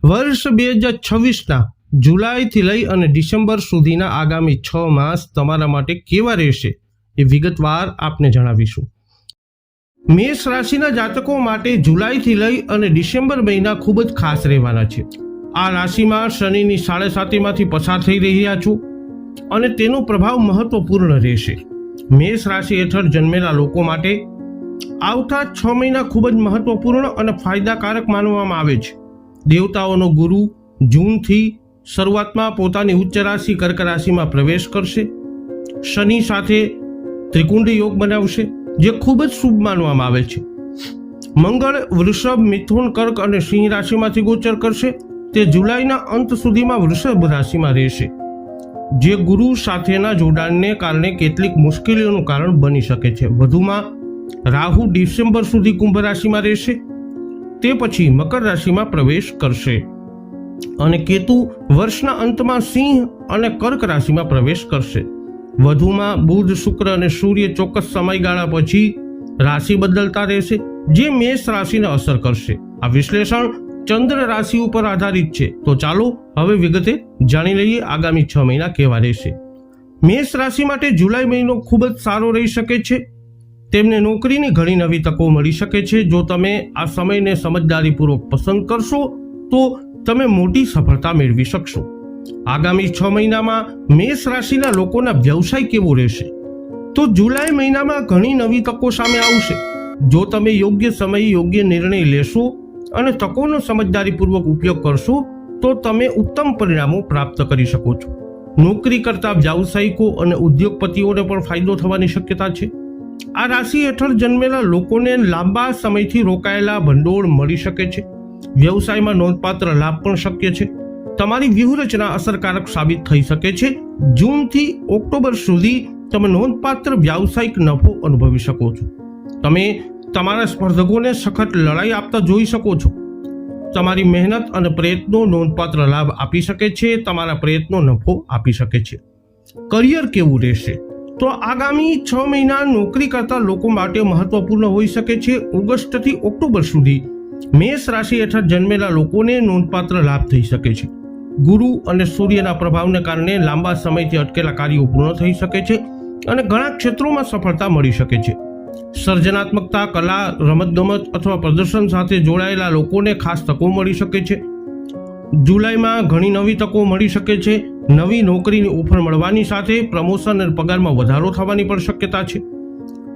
વર્ષ 2026ના જુલાઈથી લઈ અને ડિસેમ્બર સુધીના આગામી 6 માસ તમારા માટે કેવા રહેશે એ વિગતવાર આપને જણાવીશું. મેષ રાશિના જાતકો માટે જુલાઈથી લઈ અને ડિસેમ્બર મહિના ખૂબ જ ખાસ રહેવાના છે. આ રાશિમાં શનિની 7.5માંથી પસાર થઈ રહ્યા છો અને તેનો પ્રભાવ મહત્વપૂર્ણ રહેશે. મેષ રાશિ હેઠળ જન્મેલા લોકો માટે આવતા 6 મહિના ખૂબ જ મહત્વપૂર્ણ અને ફાયદાકારક માનવામાં આવે છે. દેવતાઓનો ગુરુ જૂનથી શરૂઆતમાં પોતાની ઉચ્ચ રાશિ કર્ક રાશિમાં પ્રવેશ કરશે. શનિ સાથે ત્રિકુંડ યોગ બનાવશે જે ખૂબ જ શુભ માનવામાં આવે છે. મંગળ વૃષભ, મિથુન, કર્ક અને સિંહ રાશિમાંથી ગોચર કરશે. તે જુલાઈના અંત સુધીમાં વૃષભ રાશિમાં રહેશે, જે ગુરુ સાથેના જોડાણને કારણે કેટલીક મુશ્કેલીઓનું કારણ બની શકે છે. વધુમાં રાહુ ડિસેમ્બર સુધી કુંભ રાશિમાં રહેશે, તે પછી મકર રાશિમાં પ્રવેશ કરશે અને કેતુ વર્ષના અંતમાં સિંહ અને કર્ક રાશિમાં પ્રવેશ કરશે. વધુમાં બુધ, શુક્ર અને સૂર્ય ચોક્કસ સમયગાળા પછી રાશિ બદલતા રહેશે, જે મેષ રાશિને અસર કરશે. આ વિશ્લેષણ ચંદ્ર રાશિ ઉપર આધારિત છે. તો ચાલો હવે વિગતે જાણી લઈએ આગામી 6 મહિના કેવા રહેશે. મેષ રાશિ માટે જુલાઈ મહિનો ખૂબ જ સારો રહી શકે છે. તેમને નોકરીની ઘણી નવી તકો મળી શકે છે. જો તમે આ સમયને સમજદારીપૂર્વક પસંદ કરશો તો તમે મોટી સફળતા મેળવી શકશો. આગામી 6 મહિનામાં મેષ રાશિના લોકોના વ્યવસાય કેવો રહેશે? તો જુલાઈ મહિનામાં ઘણી નવી તકો સામે આવશે. જો તમે યોગ્ય સમયે યોગ્ય નિર્ણય લેશો અને તકોનો સમજદારીપૂર્વક ઉપયોગ કરશો તો તમે ઉત્તમ પરિણામો પ્રાપ્ત કરી શકો છો. નોકરી કરતા વ્યાવસાયિકો અને ઉદ્યોગપતિઓને પણ ફાયદો થવાની શક્યતા છે. આ રાશિ હેઠળ જન્મેલા લોકોને લાંબા સમયથી રોકાયેલા ભંડોળ મળી શકે છે. વ્યવસાયમાં નોંધપાત્ર લાભ પણ શક્ય છે. તમારી વ્યૂહરચના અસરકારક સાબિત થઈ શકે છે. જૂનથી ઓક્ટોબર સુધી તમે નોંધપાત્ર વ્યાવસાયિક નફો અનુભવી શકો છો. તમે તમારા સ્પર્ધકોને સખત લડાઈ આપતા જોઈ શકો છો. તમારી મહેનત અને પ્રયત્નો નોંધપાત્ર લાભ આપી શકે છે. તમારા પ્રયત્નો નફો આપી શકે છે. કરિયર કેવું રહેશે? તો આગામી 6 મહિના નોકરી કરતા લોકો માટે મહત્વપૂર્ણ હોઈ શકે છે. ઓગસ્ટથી ઓક્ટોબર સુધી મેષ રાશિ હેઠળ જન્મેલા લોકોને નોંધપાત્ર લાભ થઈ શકે છે. ગુરુ અને સૂર્યના પ્રભાવને કારણે લાંબા સમયથી અટકેલા કાર્યો પૂર્ણ થઈ શકે છે અને ઘણા ક્ષેત્રોમાં સફળતા મળી શકે છે. સર્જનાત્મકતા, કલા, રમતગમત અથવા પ્રદર્શન સાથે જોડાયેલા લોકોને ખાસ તકો મળી શકે છે. જુલાઈમાં ઘણી નવી તકો મળી શકે છે. નવી નોકરીની ઓફર મળવાની સાથે પ્રમોશન અને પગારમાં વધારો થવાની પણ શક્યતા છે.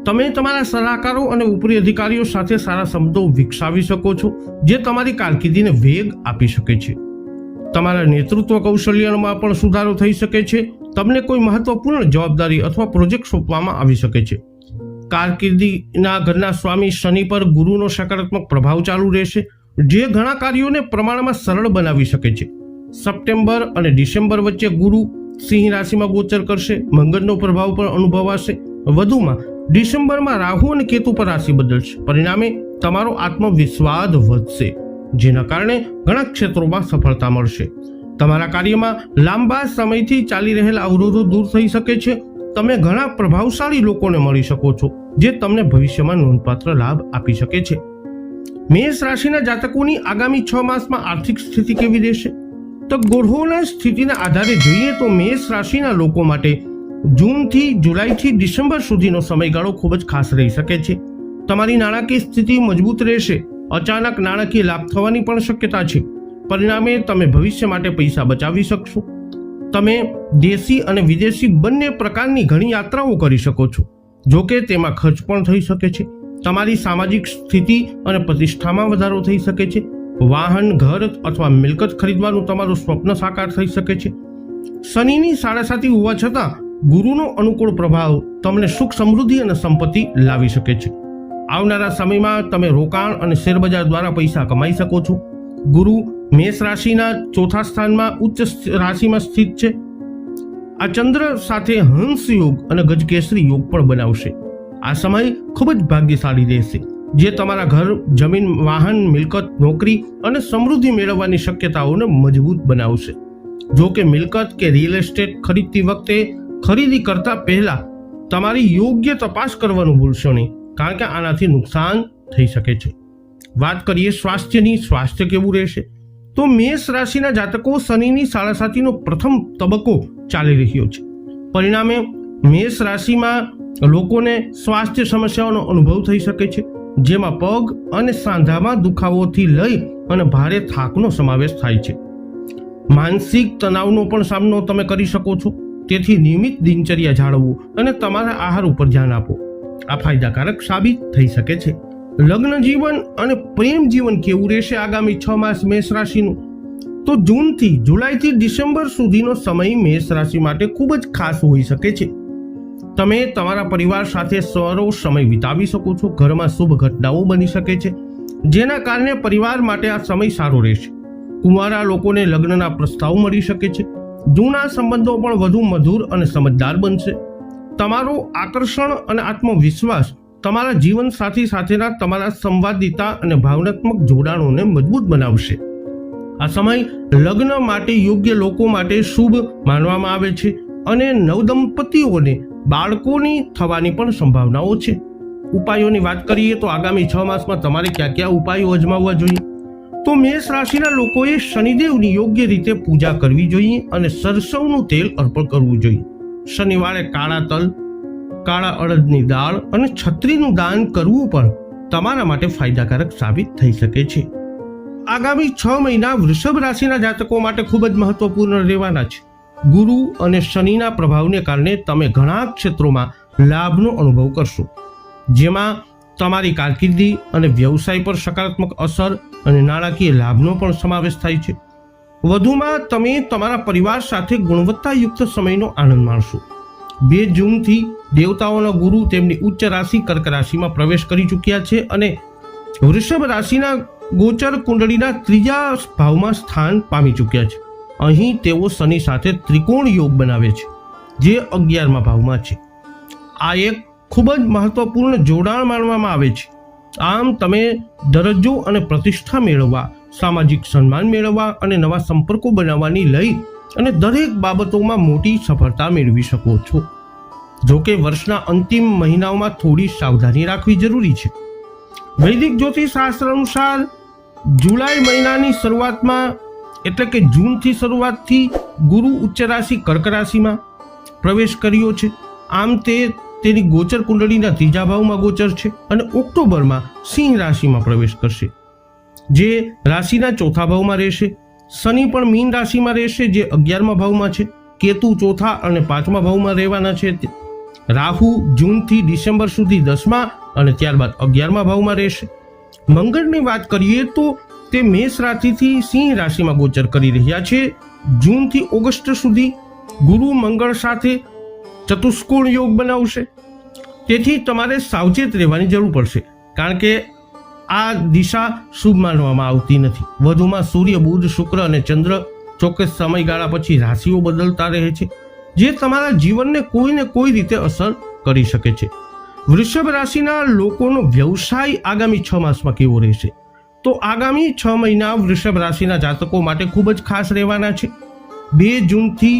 તમે તમારા સલાહકારો અને ઉપરી અધિકારીઓ સાથે સારા સંબંધો વિકસાવી શકો છો, જે તમારી કારકિર્દીને વેગ આપી શકે છે. તમારા નેતૃત્વ કૌશલ્યમાં પણ સુધારો થઈ શકે છે. તમને કોઈ મહત્વપૂર્ણ જવાબદારી અથવા પ્રોજેક્ટ સોંપવામાં આવી શકે છે. કારકિર્દીના ઘરના સ્વામી શનિ પર ગુરુનો સકારાત્મક પ્રભાવ ચાલુ રહેશે, જે ઘણા કાર્યોને પ્રમાણમાં સરળ બનાવી શકે છે. સપ્ટેમ્બર અને ડિસેમ્બર વચ્ચે ગુરુ સિંહ રાશિમાં ગોચર કરશે. મંગળનો પ્રભાવ પણ અનુભવાશે. વધુમાં ડિસેમ્બરમાં રાહુ અને કેતુ પર રાશિ બદલશે. પરિણામે તમારો આત્મવિશ્વાસ વધશે, જેના કારણે ઘણા ક્ષેત્રોમાં સફળતા મળશે. તમારા કાર્યમાં લાંબા સમયથી ચાલી રહેલા અવરોધો દૂર થઈ શકે છે. તમે ઘણા પ્રભાવશાળી લોકોને મળી શકો છો, જે તમને ભવિષ્યમાં નોંધપાત્ર લાભ આપી શકે છે. મેષ રાશિના જાતકોની આગામી 6 માસમાં આર્થિક સ્થિતિ કેવી રહેશે? તો ગ્રહોના સ્થિતિના આધારે જોઈએ તો મેષ રાશિના લોકો માટે જૂનથી જુલાઈથી ડિસેમ્બર સુધીનો સમયગાળો ખૂબ જ ખાસ રહી શકે છે. તમારી નાણાકીય સ્થિતિ મજબૂત રહેશે. અચાનક નાણાકીય લાભ થવાની પણ શક્યતા છે. પરિણામે તમે ભવિષ્ય માટે પૈસા બચાવી શકશો. તમે દેશી અને વિદેશી બંને પ્રકારની ઘણી યાત્રાઓ કરી શકો છો, જોકે તેમાં ખર્ચ પણ થઈ શકે છે. તમારી સામાજિક સ્થિતિ અને પ્રતિષ્ઠામાં વધારો થઈ શકે છે. વાહન, ઘર અથવા મિલકત ખરીદવાનું તમારું સ્વપ્ન સાકાર થઈ શકે છે. શનિની 7.5 હોવા છતાં ગુરુનો અનુકૂળ પ્રભાવ તમને સુખ, સમૃદ્ધિ અને સંપત્તિ લાવી શકે છે. આવનારા સમયમાં તમે રોકાણ અને શેરબજાર દ્વારા પૈસા કમાઈ શકો છો. ગુરુ મેષ રાશિના 4થા સ્થાનમાં ઉચ્ચ રાશિમાં સ્થિત છે. આ ચંદ્ર સાથે હંસ યોગ અને ગજકેસરી યોગ પણ બનાવશે. આ સમય ખૂબ જ ભાગ્યશાળી રહેશે, જે તમારા ઘર, જમીન, વાહન, મિલકત, નોકરી અને સમૃદ્ધિ મેળવવાની શક્યતાઓને મજબૂત બનાવશે. જો કે મિલકત કે રિયલ એસ્ટેટ ખરીદતી વખતે ખરીદી કરતા પહેલા તમારી યોગ્ય તપાસ કરવાનું ભૂલશો નહીં, કારણ કે આનાથી નુકસાન થઈ શકે છે. વાત કરીએ સ્વાસ્થ્યની. સ્વાસ્થ્ય કેવું રહેશે? તો મેષ રાશિના જાતકો શનિની સાડાસાતીનો પ્રથમ તબક્કો ચાલી રહ્યો છે. પરિણામે મેષ રાશિમાં લોકોને સ્વાસ્થ્ય સમસ્યાઓનો અનુભવ થઈ શકે છે, જેમાં પગ અને સાંધામાં દુખાવોથી લઈ અને ભારે થાકનો સમાવેશ થાય છે. માનસિક તણાવનો પણ સામનો તમે કરી શકો છો. તેથી નિયમિત દિનચર્યા જાળવવું અને તમારા આહાર ઉપર ધ્યાન આપો. આ ફાયદાકારક સાબિત થઈ શકે છે. લગ્ન જીવન અને પ્રેમ જીવન કેવું રહેશે આગામી 6 માસ મેષ રાશિનું? તો જૂનથી જુલાઈથી ડિસેમ્બર સુધીનો સમય મેષ રાશિ માટે ખૂબ જ ખાસ હોઈ શકે છે. તમે તમારા પરિવાર સાથે સારો સમય વિતાવી શકો છો. ઘરમાં શુભ ઘટનાઓ બની શકે છે, જેના કારણે પરિવાર માટે આ સમય સારો રહેશે. કુંવારા લોકોને લગ્નના પ્રસ્તાવ મળી શકે છે. જૂના સંબંધો પણ વધુ મધુર અને સમજદાર બનશે. તમારું આકર્ષણ અને આત્મવિશ્વાસ તમારા જીવન સાથી સાથેના તમારા સંવાદિતા અને ભાવનાત્મક જોડાણોને મજબૂત બનાવશે. આ સમય લગ્ન માટે યોગ્ય લોકો માટે શુભ માનવામાં આવે છે અને નવદંપતીઓને બાળકોની થવાની પણ સંભાવનાઓ છે. ઉપાયોની વાત કરીએ તો આગામી 6 માસમાં તમારે ક્યાં ક્યાં ઉપાયો અજમાવવા જોઈએ? તો મેષ રાશિના લોકોએ શનિદેવની યોગ્ય રીતે પૂજા કરવી જોઈએ અને સરસવનું તેલ અર્પણ કરવું જોઈએ. શનિવારે કાળા તલ, કાળા અડદની દાળ અને છત્રીનું દાન કરવું પણ તમારા માટે ફાયદાકારક સાબિત થઈ શકે છે. આગામી 6 મહિના વૃષભ રાશિના જાતકો માટે ખૂબ જ મહત્વપૂર્ણ રહેવાના છે. ગુરુ અને શનિના પ્રભાવને કારણે તમે ઘણા ક્ષેત્રોમાં લાભનો અનુભવ કરશો, જેમાં તમારી કારકિર્દી અને વ્યવસાય પર સકારાત્મક અસર અને નાણાકીય લાભનો પણ સમાવેશ થાય છે. વધુમાં તમે તમારા પરિવાર સાથે ગુણવત્તાયુક્ત સમયનો આનંદ માણશો. 2 જૂનથી દેવતાઓના ગુરુ તેમની ઉચ્ચ રાશિ કર્ક રાશિમાં પ્રવેશ કરી ચૂક્યા છે અને વૃષભ રાશિના ગોચર કુંડળીના 3જા ભાવમાં સ્થાન પામી ચૂક્યા છે. અહીં તેઓ શનિ સાથે ત્રિકોણ યોગ બનાવે છે, જે 11મા ભાવમાં છે. આ એક ખૂબ જ મહત્વપૂર્ણ જોડાણ માનવામાં આવે છે. આમ તમે દરજ્જો અને પ્રતિષ્ઠા મેળવવા, સામાજિક સન્માન મેળવવા અને નવા સંપર્કો બનાવવાની લઈ અને દરેક બાબતોમાં મોટી સફળતા મેળવી શકો છો. જોકે વર્ષના અંતિમ મહિનાઓમાં થોડી સાવધાની રાખવી જરૂરી છે. વૈદિક જ્યોતિષ શાસ્ત્ર અનુસાર જુલાઈ મહિનાની શરૂઆતમાં એટલે કે જૂનથી શરૂઆતથી ગુરુ ઉચ્ચ રાશિ કર્ક રાશિમાં પ્રવેશ કર્યો છે. આમ તે તેની ગોચર કુંડળીના 3જા ભાવમાં ગોચર છે અને ઓક્ટોબરમાં સિંહ રાશિમાં પ્રવેશ કરશે, જે રાશિના 4થા ભાવમાં રહેશે. શનિ પણ મીન રાશિમાં રહેશે, જે 11મા ભાવમાં છે. કેતુ 4થા અને 5મા ભાવમાં રહેવાના છે. રાહુ જૂનથી ડિસેમ્બર સુધી 10મા અને ત્યારબાદ 11મા ભાવમાં રહેશે. મંગળની વાત કરીએ તો તે મેષ રાશિથી સિંહ રાશિમાં ગોચર કરી રહ્યા છે. જૂનથી ઓગસ્ટ સુધી ગુરુ મંગળ સાથે ચતુષ્કોણ યોગ બનાવશે. તેથી તમારે સાવચેત રહેવાની જરૂર પડશે, કારણ કે આ દિશા શુભ માનવામાં આવતી નથી. વધુમાં સૂર્ય, બુધ, શુક્ર અને ચંદ્ર ચોક્કસ સમયગાળા પછી રાશિઓ બદલતા રહે છે, જે તમારા જીવનને કોઈને કોઈ રીતે અસર કરી શકે છે. વૃષભ રાશિના લોકોનો વ્યવસાય આગામી 6 માસમાં કેવો રહેશે? તો આગામી 6 મહિના વૃષભ રાશિના જાતકો માટે ખૂબ જ ખાસ રહેવાના છે. 2 જૂનથી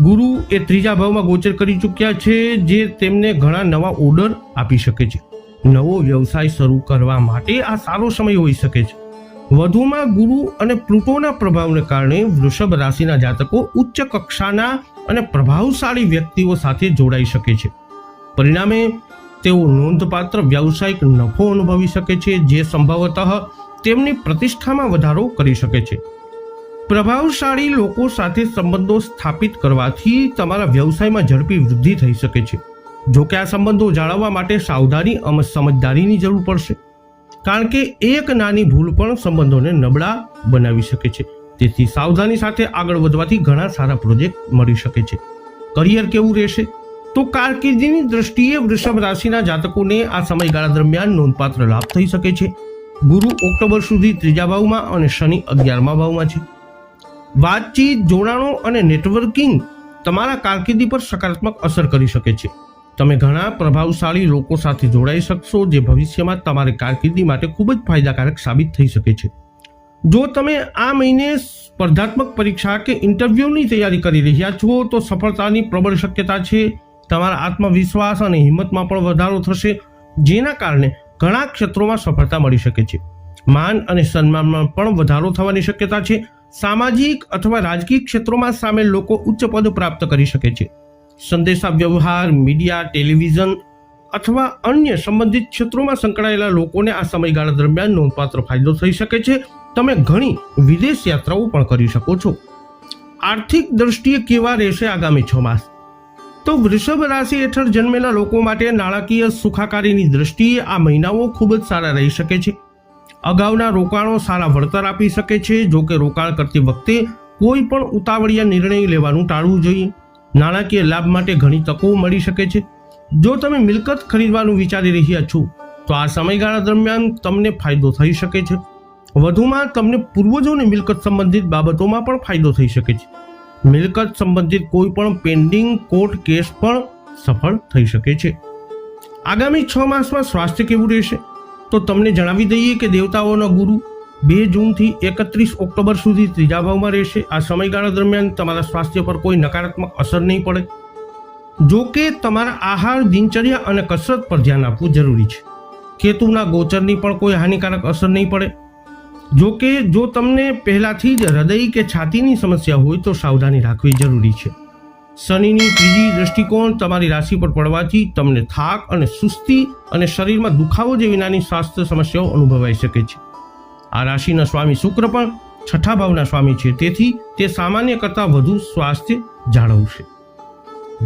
ગુરુ એ 3જા ભાવમાં ગોચર કરી ચૂક્યા છે, જે તેમને ઘણા નવા ઓર્ડર આપી શકે છે. નવો વ્યવસાય શરૂ કરવા માટે આ સારો સમય હોઈ શકે છે. વધુમાં ગુરુ અને પ્લુટોના પ્રભાવને કારણે વૃષભ રાશિના જાતકો ઉચ્ચ કક્ષાના અને પ્રભાવશાળી વ્યક્તિઓ સાથે જોડાઈ શકે છે. પરિણામે તેઓ નોંધપાત્ર વ્યવસાયિક નફો અનુભવી શકે છે, જે સંભવતઃ તેમની પ્રતિષ્ઠામાં વધારો કરી શકે છે. પ્રભાવશાળી લોકો સાથે સંબંધો સ્થાપિત કરવાથી તમારા વ્યવસાયમાં ઝડપી વૃદ્ધિ થઈ શકે છે. જો કે આ સંબંધો જાળવવા માટે સાવધાની અને સમજદારીની જરૂર પડશે, કારણ કે એક નાની ભૂલ પણ સંબંધોને નબળા બનાવી શકે છે. તેથી સાવધાની સાથે આગળ વધવાથી ઘણા સારા પ્રોજેક્ટ મળી શકે છે. કરિયર કેવું રહેશે? તો કારકિર્દીની દ્રષ્ટિએ વૃષભ રાશિના જાતકોને આ સમયગાળા દરમિયાન નોંધપાત્ર લાભ થઈ શકે છે. ગુરુ ઓક્ટોબર સુધી 3જા ભાવમાં અને શનિ 11મા ભાવમાં છે. વાતચીત, જોડાણો અને નેટવર્કિંગ તમારા કારકિર્દી પર સકારાત્મક અસર કરી શકે છે. તમે ઘણા પ્રભાવશાળી લોકો સાથે જોડાઈ શકશો, જે ભવિષ્યમાં તમારી કારકિર્દી માટે ખૂબ જ ફાયદાકારક સાબિત થઈ શકે છે. જો તમે આ મહિને સ્પર્ધાત્મક પરીક્ષા કે ઇન્ટરવ્યૂની તૈયારી કરી રહ્યા છો તો સફળતાની પ્રબળ શક્યતા છે. તમારા આત્મવિશ્વાસ અને હિંમતમાં પણ વધારો થશે, જેના કારણે ઘણા ક્ષેત્રોમાં સફળતા મળી શકે છે. માન અને સન્માનમાં પણ વધારો થવાની શક્યતા છે. સામાજિક અથવા રાજકીય ક્ષેત્રોમાં સામેલ લોકો ઉચ્ચ પદ પ્રાપ્ત કરી શકે છે. સંદેશા વ્યવહાર, મીડિયા, ટેલિવિઝન અથવા અન્ય સંબંધિત ક્ષેત્રોમાં સંકળાયેલા લોકોને આ સમયગાળા દરમિયાન નોંધપાત્ર ફાયદો થઈ શકે છે. તમે ઘણી વિદેશ યાત્રાઓ પણ કરી શકો છો. આર્થિક દ્રષ્ટિએ કેવા રહેશે આગામી 6 માસ? તો વૃષભ રાશિ હેઠળ જન્મેલા લોકો માટે નાણાકીય સુખાકારીની દ્રષ્ટિએ આ મહિનાઓ ખૂબ જ સારા રહી શકે છે. અગાઉના રોકાણો સારા વળતર આપી શકે છે. જો કે રોકાણ કરતી વખતે કોઈ પણ ઉતાવળિયા નિર્ણય લેવાનું ટાળવું જોઈએ. નાણાકીય લાભ માટે ઘણી તકો મળી શકે છે. જો તમે મિલકત ખરીદવાનું વિચારી રહ્યા છો તો આ સમયગાળા દરમિયાન તમને ફાયદો થઈ શકે છે. વધુમાં તમને પૂર્વજોની મિલકત સંબંધિત બાબતોમાં પણ ફાયદો થઈ શકે છે. મિલકત સંબંધિત કોઈ પણ પેન્ડિંગ કોર્ટ કેસ પણ સફળ થઈ શકે છે. આગામી 6 માસમાં સ્વાસ્થ્ય કેવું રહેશે? તો તમને જણાવી દઈએ કે દેવતાઓનો ગુરુ 2 જૂનથી 31 ઓક્ટોબર સુધી ત્રીજા ભાવમાં રહેશે. આ સમયગાળા દરમિયાન તમારા સ્વાસ્થ્ય પર કોઈ નકારાત્મક અસર નહીં પડે. જો કે તમારા આહાર, દિનચર્યા અને કસરત પર ધ્યાન આપવું જરૂરી છે. કેતુના ગોચરની પણ કોઈ હાનિકારક અસર નહીં પડે. જો કે જો તમને પહેલાથી જ હૃદય કે છાતીની સમસ્યા હોય તો સાવધાની રાખવી જરૂરી છે. શનિની ત્રીજી દ્રષ્ટિકોણ તમારી રાશિ પર પડવાથી તમને થાક અને સુસ્તી અને શરીરમાં દુખાવો જેવી નાની સ્વાસ્થ્ય સમસ્યાઓ અનુભવાઈ શકે છે. આ રાશિના સ્વામી શુક્ર પણ 6થા ભાવના સ્વામી છે, તેથી તે સામાન્ય કરતાં વધુ સ્વાસ્થ્ય જાળવશે.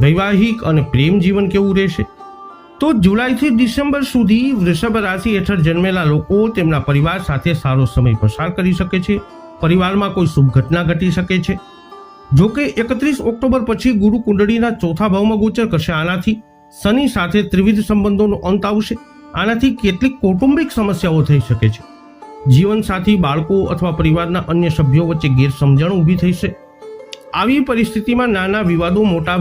વૈવાહિક અને પ્રેમ જીવન કેવું રહેશે? તો જુલાઈથી ડિસેમ્બર સુધી વૃષભ રાશિ હેઠળ જન્મેલા લોકો તેમના પરિવાર સાથે સારો સમય પસાર કરી શકે છે. પરિવારમાં કોઈ શુભ ઘટના ઘટી શકે છે. જો કે 31 ઓક્ટોબર પછી ગુરુ કુંડળીના 4થા ભાવમાં ગોચર કરશે. આનાથી શનિ સાથે ત્રિવિધ સંબંધોનો અંત આવશે. આનાથી કેટલીક કૌટુંબિક સમસ્યાઓ થઈ શકે છે. જીવનસાથી, બાળકો અથવા પરિવારના અન્ય સભ્યો વચ્ચે ગેરસમજણ ઊભી થઈ છે. આવી પરિસ્થિતિમાં નાના વિવાદો મોટા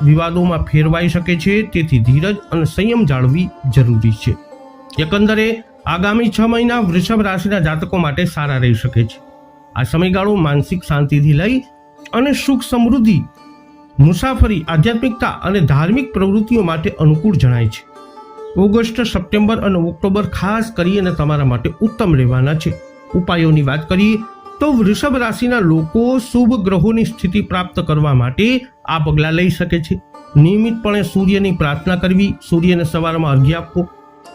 વિવાદોમાં ફેરવાઈ શકે છે. તેથી ધીરજ અને સંયમ જાળવવી જરૂરી છે. એકંદરે આગામી 6 મહિના વૃષભ રાશિના જાતકો માટે સારા રહી શકે છે. આ સમયગાળો માનસિક શાંતિથી લઈ અને સુખ સમૃદ્ધિ, મુસાફરી, આધ્યાત્મિકતા અને ધાર્મિક પ્રવૃત્તિઓ માટે અનુકૂળ જણાય છે. ઓગસ્ટ, સપ્ટેમ્બર અને ઓક્ટોબર ખાસ કરીને તમારા માટે ઉત્તમ રહેવાના છે. ઉપાયોની વાત કરીએ તો વૃષભ રાશિના લોકો શુભ ગ્રહોની સ્થિતિ પ્રાપ્ત કરવા માટે આ પગલાં લઈ શકે છે. નિયમિતપણે સૂર્યની પ્રાર્થના કરવી, સૂર્યને સવારમાં અર્ઘ્ય આપવો,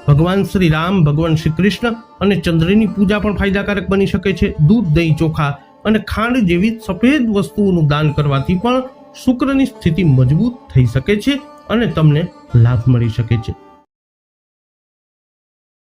ભગવાન શ્રી રામ, ભગવાન શ્રી કૃષ્ણ અને ચંદ્રની પૂજા પણ ફાયદાકારક બની શકે છે. દૂધ, દહીં, ચોખા અને ખાંડ જેવી સફેદ વસ્તુઓનું દાન કરવાથી પણ શુક્રની સ્થિતિ મજબૂત થઈ શકે છે અને તમને લાભ મળી શકે છે.